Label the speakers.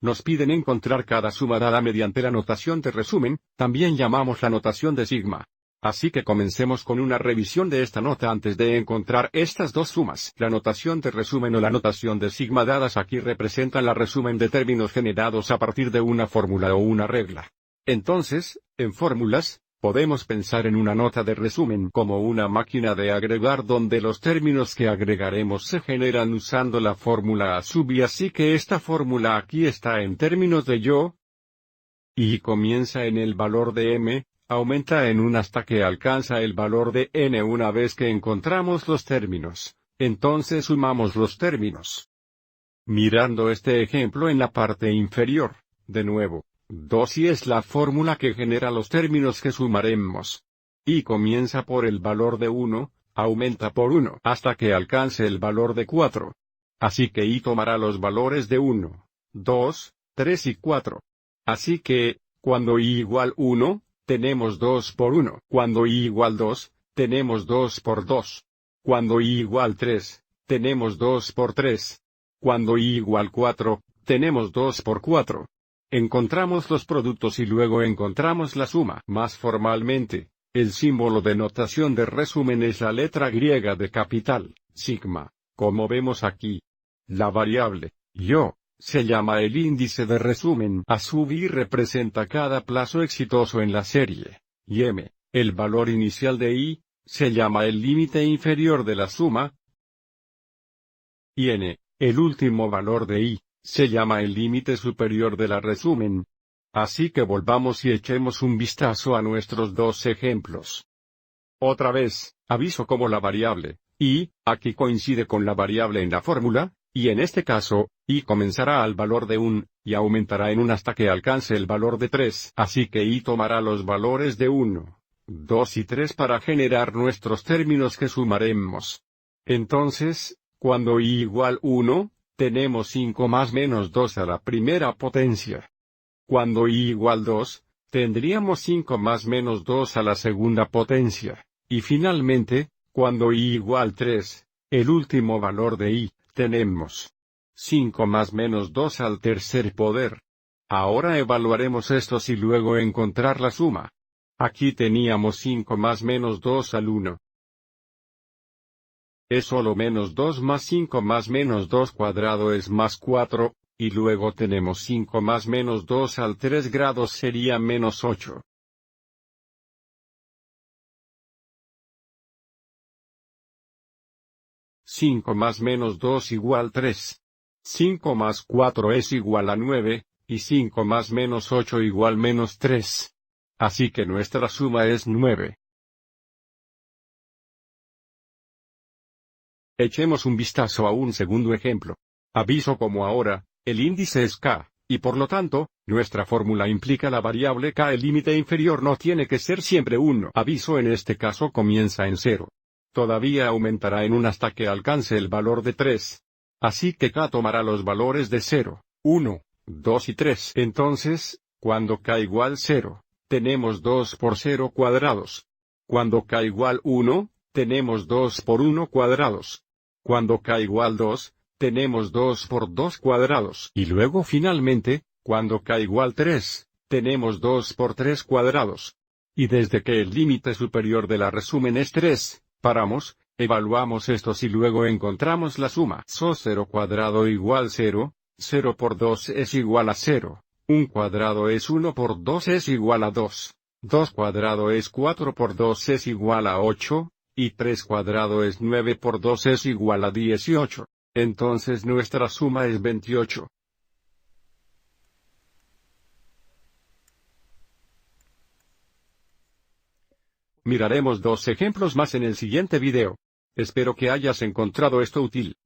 Speaker 1: Nos piden encontrar cada suma dada mediante la notación de resumen, también llamamos la notación de sigma. Así que comencemos con una revisión de esta nota antes de encontrar estas dos sumas. La notación de resumen o la notación de sigma dadas aquí representan la resumen de términos generados a partir de una fórmula o una regla. Entonces, en fórmulas, podemos pensar en una nota de resumen como una máquina de agregar donde los términos que agregaremos se generan usando la fórmula A sub i, así que esta fórmula aquí está en términos de yo, y comienza en el valor de m, aumenta en 1 hasta que alcanza el valor de n. Una vez que encontramos los términos, entonces sumamos los términos. Mirando este ejemplo en la parte inferior, de nuevo, 2i es la fórmula que genera los términos que sumaremos. Y comienza por el valor de 1, aumenta por 1 hasta que alcance el valor de 4. Así que i tomará los valores de 1, 2, 3 y 4. Así que, cuando i igual 1, tenemos 2 por 1. Cuando i igual 2, tenemos 2 por 2. Cuando i igual 3, tenemos 2 por 3. Cuando i igual 4, tenemos 2 por 4. Encontramos los productos y luego encontramos la suma. Más formalmente, el símbolo de notación de resumen es la letra griega de capital, sigma, como vemos aquí. La variable, yo, se llama el índice de resumen. A sub i representa cada plazo exitoso en la serie, y m, el valor inicial de i, se llama el límite inferior de la suma, y n, el último valor de i, se llama el límite superior de la resumen. Así que volvamos y echemos un vistazo a nuestros dos ejemplos. Otra vez, aviso como la variable, i, aquí coincide con la variable en la fórmula, y en este caso, i comenzará al valor de 1, y aumentará en 1 hasta que alcance el valor de 3. Así que i tomará los valores de 1, 2 y 3 para generar nuestros términos que sumaremos. Entonces, cuando i igual 1, tenemos 5 más menos 2 a la primera potencia. Cuando i igual 2, tendríamos 5 más menos 2 a la segunda potencia. Y finalmente, cuando i igual 3, el último valor de i, tenemos 5 más menos 2 al tercer poder. Ahora evaluaremos estos y luego encontrar la suma. Aquí teníamos 5 más menos 2 al 1. Es solo menos 2 más 5 más menos 2 cuadrado es más 4, y luego tenemos 5 más menos 2 al 3 grados sería menos 8. Cinco más menos 2 igual 3. 5 más 4 es igual a 9, y 5 más menos 8 igual menos 3. Así que nuestra suma es 9. Echemos un vistazo a un segundo ejemplo. Aviso como ahora, el índice es k, y por lo tanto, nuestra fórmula implica la variable k. El límite inferior no tiene que ser siempre 1. Aviso en este caso comienza en 0. Todavía aumentará en 1 hasta que alcance el valor de 3. Así que k tomará los valores de 0, 1, 2 y 3. Entonces, cuando k igual 0, tenemos 2 por 0 cuadrados. Cuando k igual 1, tenemos 2 por 1 cuadrados. Cuando k igual 2, tenemos 2 por 2 cuadrados. Y luego finalmente, cuando k igual 3, tenemos 2 por 3 cuadrados. Y desde que el límite superior de la resumen es 3, paramos, evaluamos estos y luego encontramos la suma. So 0 cuadrado igual 0, 0 por 2 es igual a 0, 1 cuadrado es 1 por 2 es igual a 2, 2 cuadrado es 4 por 2 es igual a 8, y 3 cuadrado es 9 por 2 es igual a 18. Entonces nuestra suma es 28. Miraremos dos ejemplos más en el siguiente video. Espero que hayas encontrado esto útil.